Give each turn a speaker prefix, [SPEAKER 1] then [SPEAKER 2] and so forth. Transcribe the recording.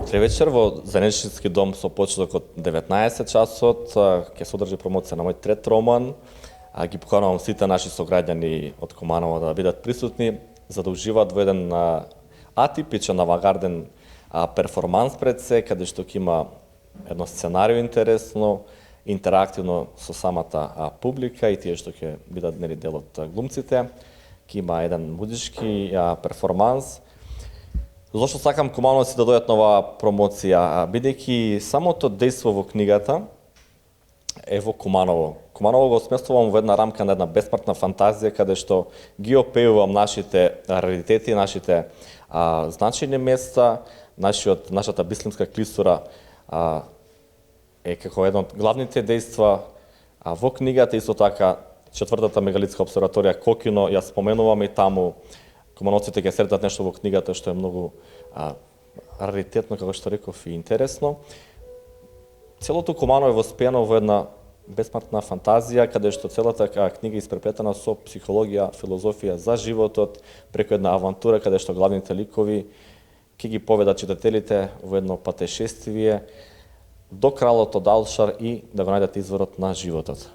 [SPEAKER 1] утре вечер во Заеднички дом со почеток од 19 часот ќе се одржи промоција на мој трет роман. Ги поканувам сите наши сограѓани од Куманово да бидат присутни, за да уживаат во еден атипичен авангарден перформанс пред се, каде што ќе има едно сценарио интересно, интерактивно со самата публика и тие што ќе бидат дел од глумците. Ќе има еден музички перформанс. Зошто сакам Кумановци да дојдат на оваа промоција, бидејќи самото дејство во книгата е во Куманово. Куманово го сместувам во една рамка на една бесмртна фантазија, каде што ги опеувам нашите раритети, нашите значајни места, нашата бислимска клисура е како едно од главните дејства во книгата. Исто така, четвртата мегалитска обсерваторија Кокино ја споменувам и таму. Кумановците ќе сретат нешто во книгата што е многу раритетно, како што реков, и интересно. Целото Куманово е воспеено во една бесмртна фантазија, каде што целата книга е испреплетена со психологија, филозофија за животот, преку една авантура каде што главните ликови ќе ги поведат читателите во едно патешествие до кралот од Алшар и да го најдат изворот на животот.